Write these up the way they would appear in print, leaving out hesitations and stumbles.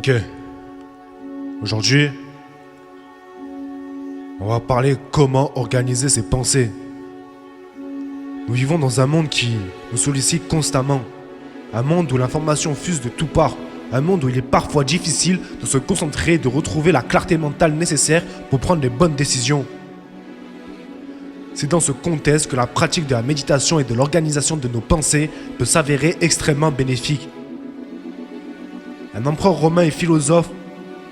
Ok. Aujourd'hui, on va parler comment organiser ses pensées. Nous vivons dans un monde qui nous sollicite constamment. Un monde où l'information fuse de toutes parts. Un monde où il est parfois difficile de se concentrer et de retrouver la clarté mentale nécessaire pour prendre les bonnes décisions. C'est dans ce contexte que la pratique de la méditation et de l'organisation de nos pensées peut s'avérer extrêmement bénéfique. Un empereur romain et philosophe,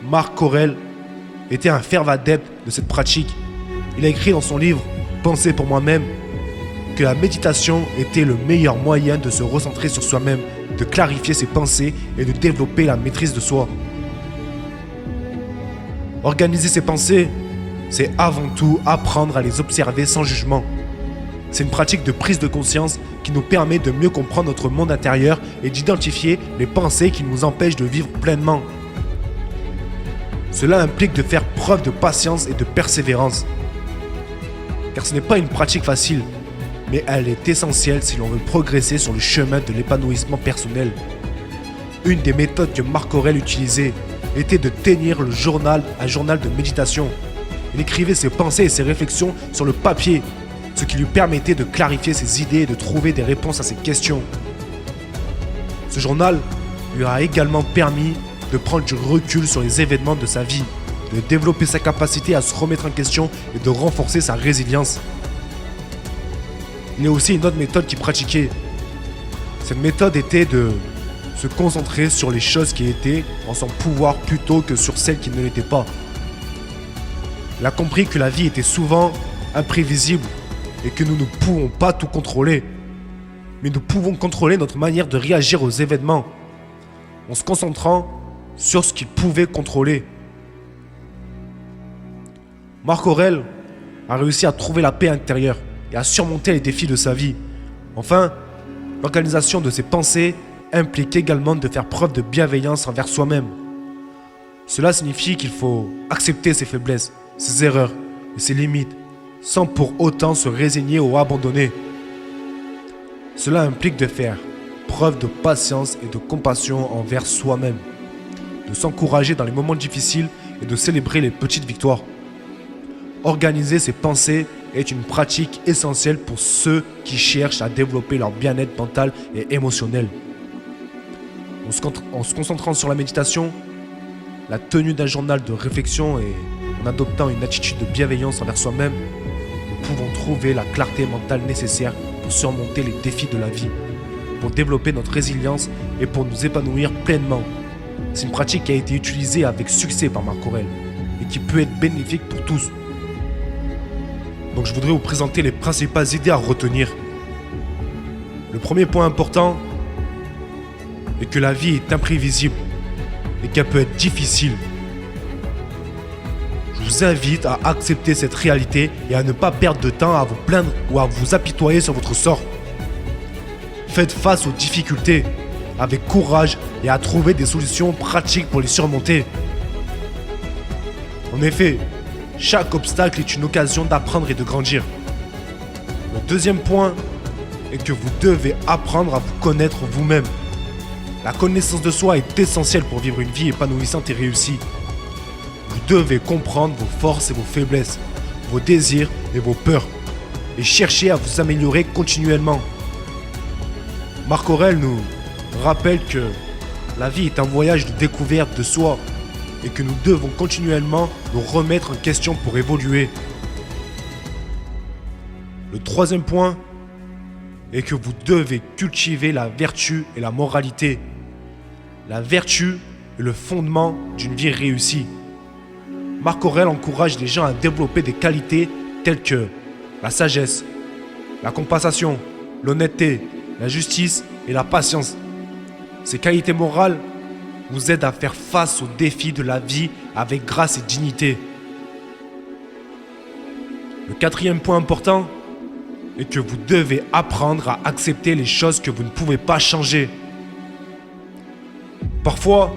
Marc Aurèle, était un fervent adepte de cette pratique. Il a écrit dans son livre « Penser pour moi-même » que la méditation était le meilleur moyen de se recentrer sur soi-même, de clarifier ses pensées et de développer la maîtrise de soi. Organiser ses pensées, c'est avant tout apprendre à les observer sans jugement. C'est une pratique de prise de conscience qui nous permet de mieux comprendre notre monde intérieur et d'identifier les pensées qui nous empêchent de vivre pleinement. Cela implique de faire preuve de patience et de persévérance. Car ce n'est pas une pratique facile, mais elle est essentielle si l'on veut progresser sur le chemin de l'épanouissement personnel. Une des méthodes que Marc Aurèle utilisait était de tenir un journal de méditation. Il écrivait ses pensées et ses réflexions sur le papier, ce qui lui permettait de clarifier ses idées et de trouver des réponses à ses questions. Ce journal lui a également permis de prendre du recul sur les événements de sa vie, de développer sa capacité à se remettre en question et de renforcer sa résilience. Il y a aussi une autre méthode qu'il pratiquait. Cette méthode était de se concentrer sur les choses qui étaient en son pouvoir plutôt que sur celles qui ne l'étaient pas. Il a compris que la vie était souvent imprévisible et que nous ne pouvons pas tout contrôler. Mais nous pouvons contrôler notre manière de réagir aux événements en se concentrant sur ce qu'il pouvait contrôler. Marc Aurèle a réussi à trouver la paix intérieure et à surmonter les défis de sa vie. Enfin, l'organisation de ses pensées implique également de faire preuve de bienveillance envers soi-même. Cela signifie qu'il faut accepter ses faiblesses, ses erreurs et ses limites, sans pour autant se résigner ou abandonner. Cela implique de faire preuve de patience et de compassion envers soi-même, de s'encourager dans les moments difficiles et de célébrer les petites victoires. Organiser ses pensées est une pratique essentielle pour ceux qui cherchent à développer leur bien-être mental et émotionnel. En se concentrant sur la méditation, la tenue d'un journal de réflexion et en adoptant une attitude de bienveillance envers soi-même, nous pouvons trouver la clarté mentale nécessaire pour surmonter les défis de la vie, pour développer notre résilience et pour nous épanouir pleinement. C'est une pratique qui a été utilisée avec succès par Marc Aurèle et qui peut être bénéfique pour tous. Donc je voudrais vous présenter les principales idées à retenir. Le premier point important est que la vie est imprévisible et qu'elle peut être difficile. Je vous invite à accepter cette réalité et à ne pas perdre de temps à vous plaindre ou à vous apitoyer sur votre sort. Faites face aux difficultés avec courage et à trouver des solutions pratiques pour les surmonter. En effet, chaque obstacle est une occasion d'apprendre et de grandir. Le deuxième point est que vous devez apprendre à vous connaître vous-même. La connaissance de soi est essentielle pour vivre une vie épanouissante et réussie. Vous devez comprendre vos forces et vos faiblesses, vos désirs et vos peurs, et chercher à vous améliorer continuellement. Marc Aurèle nous rappelle que la vie est un voyage de découverte de soi et que nous devons continuellement nous remettre en question pour évoluer. Le troisième point est que vous devez cultiver la vertu et la moralité. La vertu est le fondement d'une vie réussie. Marc Aurèle encourage les gens à développer des qualités telles que la sagesse, la compassion, l'honnêteté, la justice et la patience. Ces qualités morales vous aident à faire face aux défis de la vie avec grâce et dignité. Le quatrième point important est que vous devez apprendre à accepter les choses que vous ne pouvez pas changer. Parfois,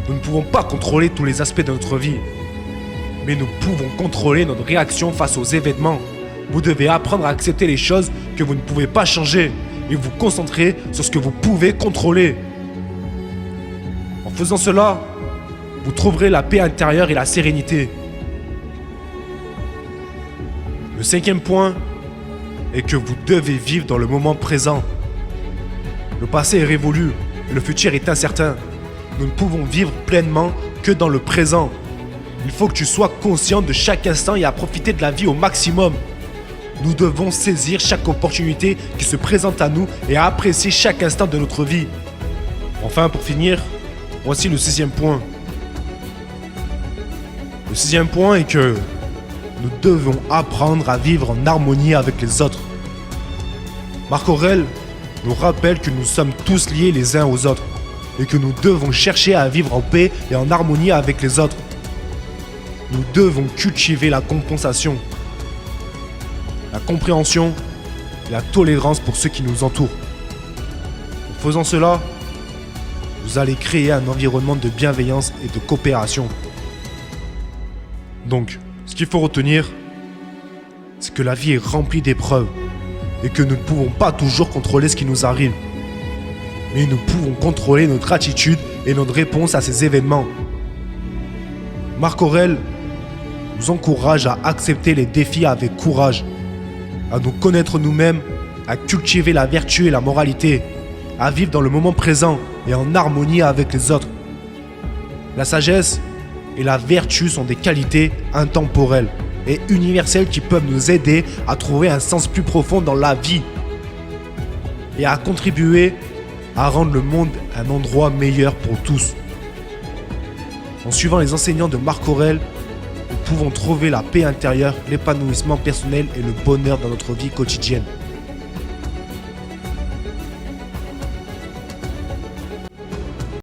nous ne pouvons pas contrôler tous les aspects de notre vie, mais nous pouvons contrôler notre réaction face aux événements. Vous devez apprendre à accepter les choses que vous ne pouvez pas changer et vous concentrer sur ce que vous pouvez contrôler. En faisant cela, vous trouverez la paix intérieure et la sérénité. Le cinquième point est que vous devez vivre dans le moment présent. Le passé est révolu et le futur est incertain. Nous ne pouvons vivre pleinement que dans le présent. Il faut que tu sois conscient de chaque instant et à profiter de la vie au maximum. Nous devons saisir chaque opportunité qui se présente à nous et à apprécier chaque instant de notre vie. Enfin, pour finir, voici le sixième point. Le sixième point est que nous devons apprendre à vivre en harmonie avec les autres. Marc Aurèle nous rappelle que nous sommes tous liés les uns aux autres et que nous devons chercher à vivre en paix et en harmonie avec les autres. Nous devons cultiver la compensation, la compréhension et la tolérance pour ceux qui nous entourent. En faisant cela, vous allez créer un environnement de bienveillance et de coopération. Donc, ce qu'il faut retenir, c'est que la vie est remplie d'épreuves et que nous ne pouvons pas toujours contrôler ce qui nous arrive. Mais nous pouvons contrôler notre attitude et notre réponse à ces événements. Marc Aurèle nous encourage à accepter les défis avec courage, à nous connaître nous-mêmes, à cultiver la vertu et la moralité, à vivre dans le moment présent et en harmonie avec les autres. La sagesse et la vertu sont des qualités intemporelles et universelles qui peuvent nous aider à trouver un sens plus profond dans la vie et à contribuer à rendre le monde un endroit meilleur pour tous. En suivant les enseignants de Marc Aurèle, nous pouvons trouver la paix intérieure, l'épanouissement personnel et le bonheur dans notre vie quotidienne.